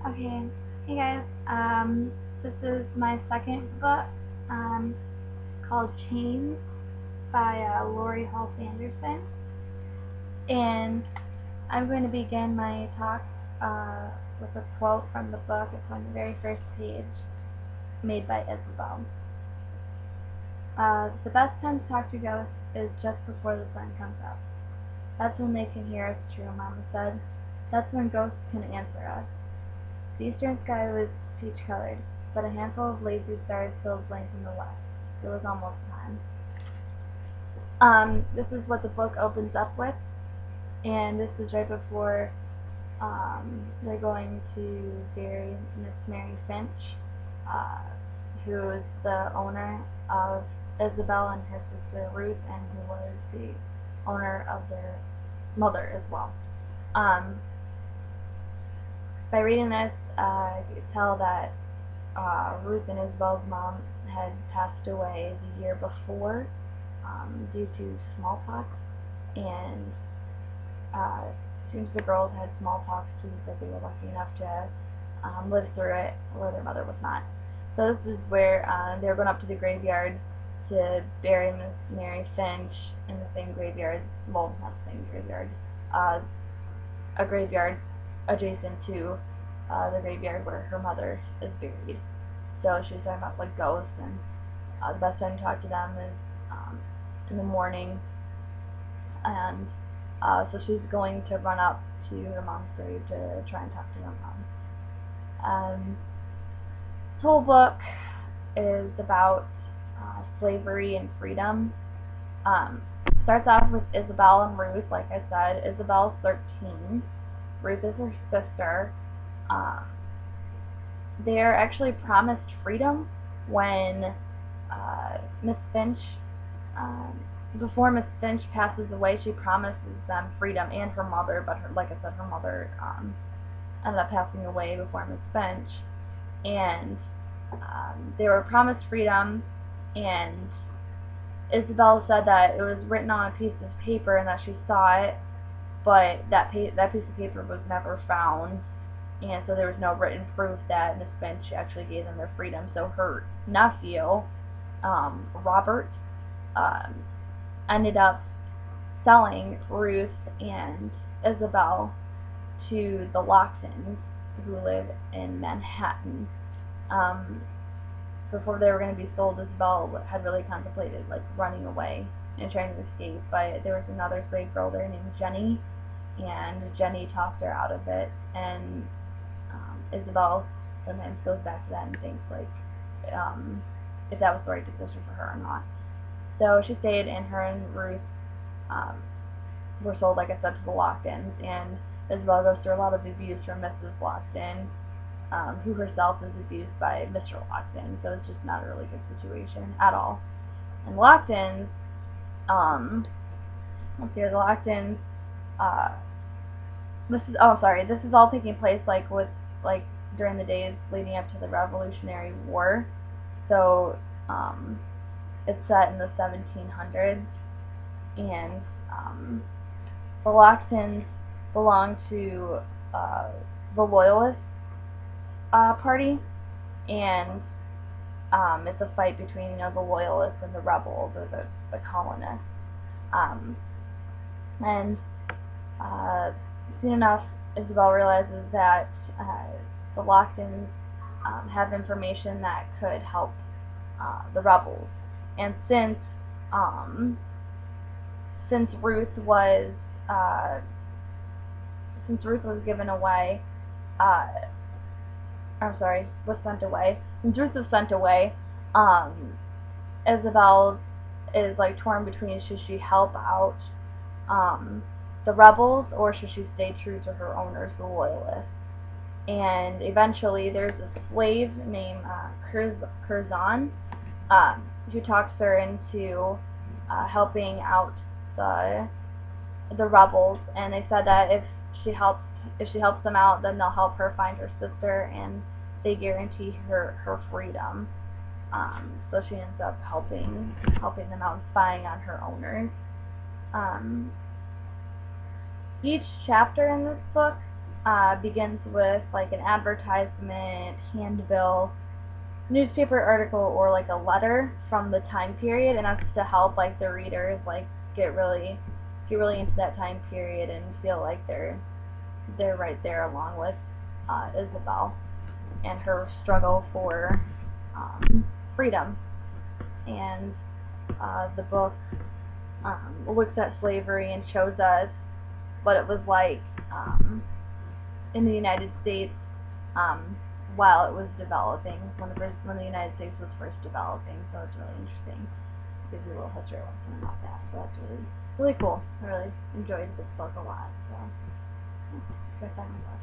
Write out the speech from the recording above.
Okay, hey guys, this is my second book, called Chains by Lori Hall Sanderson, and I'm going to begin my talk with a quote from the book. It's on the very first page, made by Isabel. The best time to talk to ghosts is just before the sun comes up. That's when they can hear us true, Mama said. That's when ghosts can answer us. The eastern sky was peach-colored, but a handful of lazy stars filled blank in the west. It was almost time. This is what the book opens up with, and this is right before they're going to bury Miss Mary Finch, who is the owner of Isabel and her sister Ruth, and who was the owner of their mother as well. By reading this, you could tell that Ruth and Isabel's mom had passed away the year before due to smallpox, and seems the girls had smallpox too, but they were lucky enough to live through it, where their mother was not. So this is where they were going up to the graveyard to bury Miss Mary Finch in the same graveyard, well, not the same graveyard, a graveyard adjacent to the graveyard where her mother is buried. So she was talking about like ghosts, and the best time to talk to them is in the morning, and so she's going to run up to her mom's grave to try and talk to her mom. This whole book is about slavery and freedom. Starts off with Isabel and Ruth. Like I said, Isabel's 13. Ruth is her sister. They are actually promised freedom when Miss Finch, before Miss Finch passes away, she promises them freedom, and her mother, but like I said, her mother ended up passing away before Miss Finch, and they were promised freedom, and Isabel said that it was written on a piece of paper and that she saw it, but that piece of paper was never found, and so there was no written proof that Miss Finch actually gave them their freedom. So her nephew, Robert, ended up selling Ruth and Isabel to the Locktons, who live in Manhattan. Before they were going to be sold, Isabel had really contemplated like running away and trying to escape, but there was another slave girl there named Jenny, and Jenny talked her out of it, and Isabel sometimes goes back to that and thinks like if that was the right decision for her or not. So she stayed, and her and Ruth were sold, like I said, to the Locktons, and Isabel goes through a lot of abuse from Mrs. Lockton, who herself is abused by Mr. Lockton, so it's just not a really good situation at all. And Locktons, let's see, the Locktons, this is all taking place like during the days leading up to the Revolutionary War, so it's set in the 1700s, and the Locktons belong to the Loyalist party, and it's a fight between the Loyalists and the rebels, or the colonists. And soon enough, Isabel realizes that the Locktons have information that could help the rebels. And since Ruth was given away, was sent away. Since Ruth was sent away, Isabel is like torn between, should she help out the rebels, or should she stay true to her owners, the Loyalists? And eventually there's a slave named Curzon who talks her into helping out the rebels, and they said that if she helps them out, then they'll help her find her sister, and they guarantee her freedom. So she ends up helping them out and spying on her owners. Each chapter in this book begins with like an advertisement, handbill, newspaper article, or like a letter from the time period, and that's to help like the readers like get really into that time period and feel like they're right there along with Isabel and her struggle for freedom. And the book looks at slavery and shows us what it was like in the United States while it was developing, when the United States was first developing. So it's really interesting. It gives you a little history lesson about that. So that's really cool. I really enjoyed this book a lot. So, good time with us.